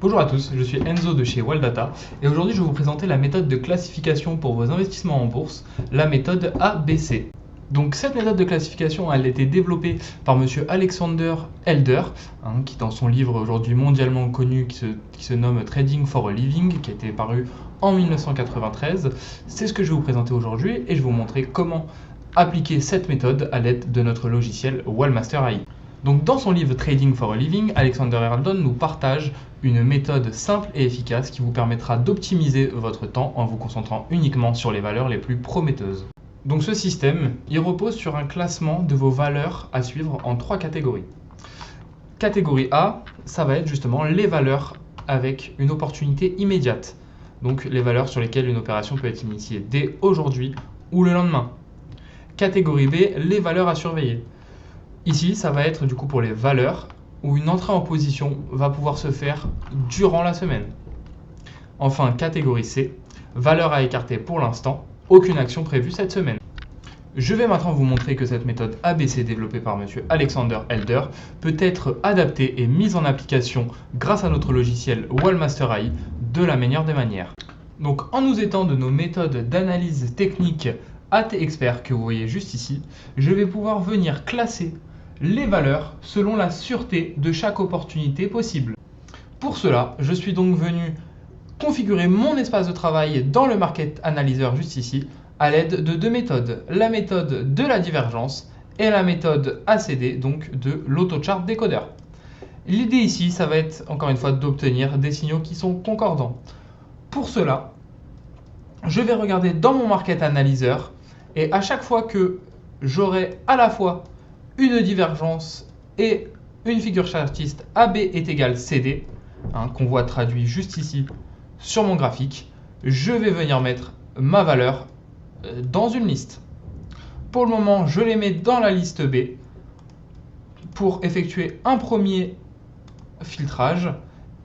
Bonjour à tous, je suis Enzo de chez Waldata et aujourd'hui je vais vous présenter la méthode de classification pour vos investissements en bourse, la méthode ABC. Donc cette méthode de classification elle a été développée par monsieur Alexander Elder, qui dans son livre aujourd'hui mondialement connu qui se nomme Trading for a Living, qui a été paru en 1993. C'est ce que je vais vous présenter aujourd'hui et je vais vous montrer comment appliquer cette méthode à l'aide de notre logiciel Wallmaster AI. Donc dans son livre Trading for a Living, Alexander Elder nous partage une méthode simple et efficace qui vous permettra d'optimiser votre temps en vous concentrant uniquement sur les valeurs les plus prometteuses. Donc ce système, il repose sur un classement de vos valeurs à suivre en 3 catégories. Catégorie A, ça va être justement les valeurs avec une opportunité immédiate. Donc les valeurs sur lesquelles une opération peut être initiée dès aujourd'hui ou le lendemain. Catégorie B, les valeurs à surveiller. Ici, ça va être du coup pour les valeurs où une entrée en position va pouvoir se faire durant la semaine. Enfin, catégorie C, valeurs à écarter pour l'instant, aucune action prévue cette semaine. Je vais maintenant vous montrer que cette méthode ABC développée par monsieur Alexander Elder peut être adaptée et mise en application grâce à notre logiciel Wallmaster AI de la meilleure des manières. Donc en nous aidant de nos méthodes d'analyse technique AT Expert que vous voyez juste ici, je vais pouvoir venir classer les valeurs selon la sûreté de chaque opportunité possible. Pour cela, je suis donc venu configurer mon espace de travail dans le Market Analyzer juste ici à l'aide de 2 méthodes, la méthode de la divergence et la méthode ACD, donc de l'autochart décodeur. L'idée ici, ça va être encore une fois d'obtenir des signaux qui sont concordants. Pour cela, je vais regarder dans mon Market Analyzer et à chaque fois que j'aurai à la fois une divergence et une figure chartiste AB est égale CD, qu'on voit traduit juste ici sur mon graphique, je vais venir mettre ma valeur dans une liste. Pour le moment, je les mets dans la liste B pour effectuer un premier filtrage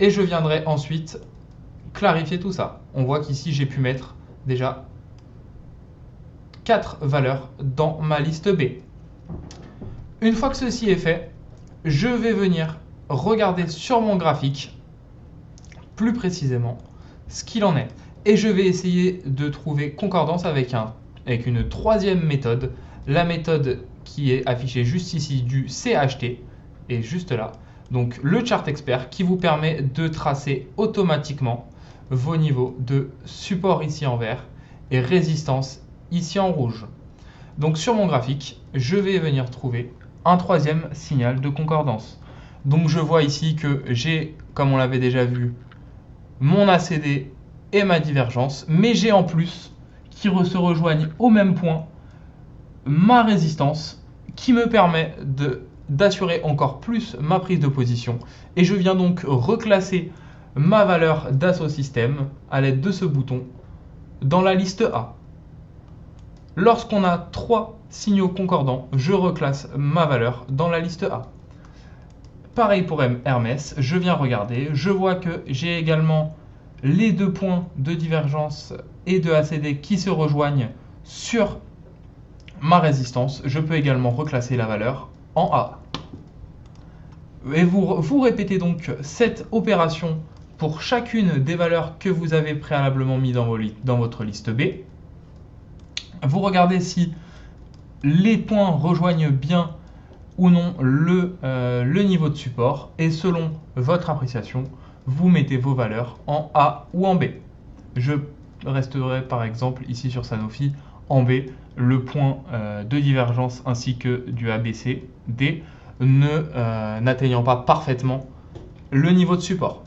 et je viendrai ensuite clarifier tout ça. On voit qu'ici, j'ai pu mettre déjà 4 valeurs dans ma liste B. Une fois que ceci est fait, je vais venir regarder sur mon graphique plus précisément ce qu'il en est. Et je vais essayer de trouver concordance avec une troisième méthode, la méthode qui est affichée juste ici du CHT, et juste là. Donc le chart expert qui vous permet de tracer automatiquement vos niveaux de support ici en vert et résistance ici en rouge. Donc sur mon graphique, je vais venir trouver un troisième signal de concordance. Donc je vois ici que j'ai, comme on l'avait déjà vu, mon ACD et ma divergence, mais j'ai en plus, qui se rejoignent au même point, ma résistance qui me permet d'assurer encore plus ma prise de position. Et je viens donc reclasser ma valeur d'assaut système à l'aide de ce bouton dans la liste A. Lorsqu'on a 3 signaux concordants, je reclasse ma valeur dans la liste A. Pareil pour Hermès, je viens regarder, je vois que j'ai également les 2 points de divergence et de ACD qui se rejoignent sur ma résistance. Je peux également reclasser la valeur en A. Et vous répétez donc cette opération pour chacune des valeurs que vous avez préalablement mis dans votre liste B. Vous regardez si les points rejoignent bien ou non le niveau de support et selon votre appréciation, vous mettez vos valeurs en A ou en B. Je resterai par exemple ici sur Sanofi en B, le point de divergence ainsi que du ABCD n'atteignant pas parfaitement le niveau de support.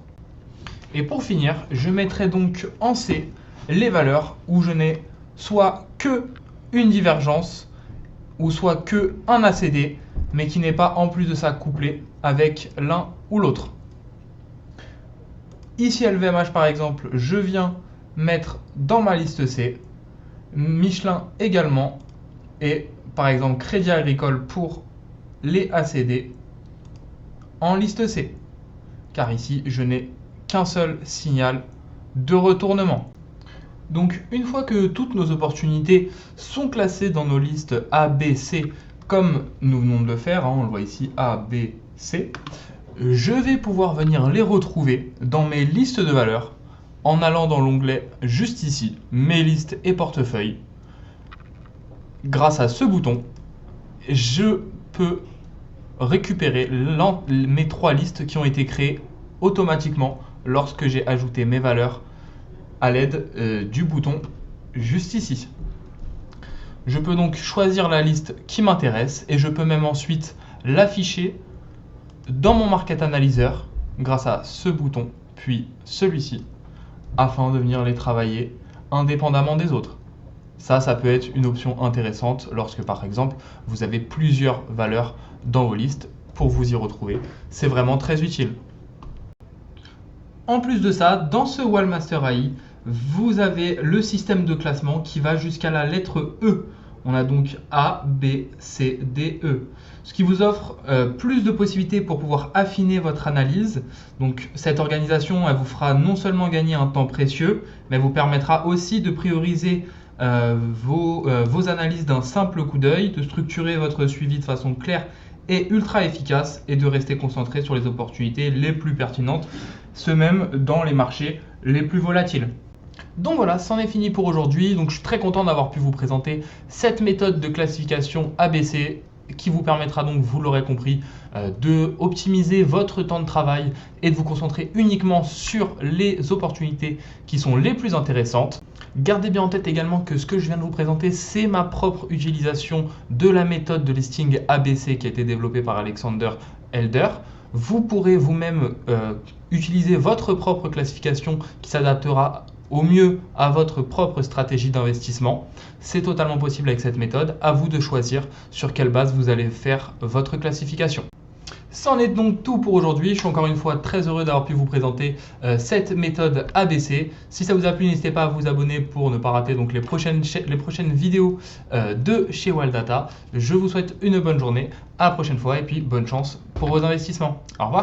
Et pour finir, je mettrai donc en C les valeurs où je n'ai soit que une divergence ou soit que un ACD, mais qui n'est pas en plus de ça couplé avec l'un ou l'autre. Ici LVMH par exemple, je viens mettre dans ma liste C, Michelin également, et par exemple Crédit Agricole pour les ACD en liste C, car ici je n'ai qu'un seul signal de retournement. Donc une fois que toutes nos opportunités sont classées dans nos listes A, B, C, comme nous venons de le faire, on le voit ici A, B, C, je vais pouvoir venir les retrouver dans mes listes de valeurs en allant dans l'onglet juste ici, mes listes et portefeuilles. Grâce à ce bouton, je peux récupérer mes 3 listes qui ont été créées automatiquement lorsque j'ai ajouté mes valeurs à l'aide du bouton juste ici. Je peux donc choisir la liste qui m'intéresse et je peux même ensuite l'afficher dans mon Market Analyzer grâce à ce bouton puis celui-ci afin de venir les travailler indépendamment des autres. Ça peut être une option intéressante lorsque par exemple vous avez plusieurs valeurs dans vos listes pour vous y retrouver. C'est vraiment très utile. En plus de ça, dans ce Wallmaster AI, vous avez le système de classement qui va jusqu'à la lettre E. On a donc A, B, C, D, E. Ce qui vous offre plus de possibilités pour pouvoir affiner votre analyse. Donc cette organisation, elle vous fera non seulement gagner un temps précieux, mais elle vous permettra aussi de prioriser vos analyses d'un simple coup d'œil, de structurer votre suivi de façon claire et ultra efficace et de rester concentré sur les opportunités les plus pertinentes, ce même dans les marchés les plus volatiles. Donc voilà, c'en est fini pour aujourd'hui. Donc je suis très content d'avoir pu vous présenter cette méthode de classification ABC qui vous permettra donc, vous l'aurez compris, de optimiser votre temps de travail et de vous concentrer uniquement sur les opportunités qui sont les plus intéressantes. Gardez bien en tête également que ce que je viens de vous présenter, c'est ma propre utilisation de la méthode de listing ABC qui a été développée par Alexander Elder. Vous pourrez vous-même utiliser votre propre classification qui s'adaptera au mieux à votre propre stratégie d'investissement. C'est totalement possible avec cette méthode. À vous de choisir sur quelle base vous allez faire votre classification. C'en est donc tout pour aujourd'hui. Je suis encore une fois très heureux d'avoir pu vous présenter cette méthode ABC. Si ça vous a plu, n'hésitez pas à vous abonner pour ne pas rater donc les prochaines vidéos de chez Waldata. Je vous souhaite une bonne journée, à la prochaine fois et puis bonne chance pour vos investissements. Au revoir.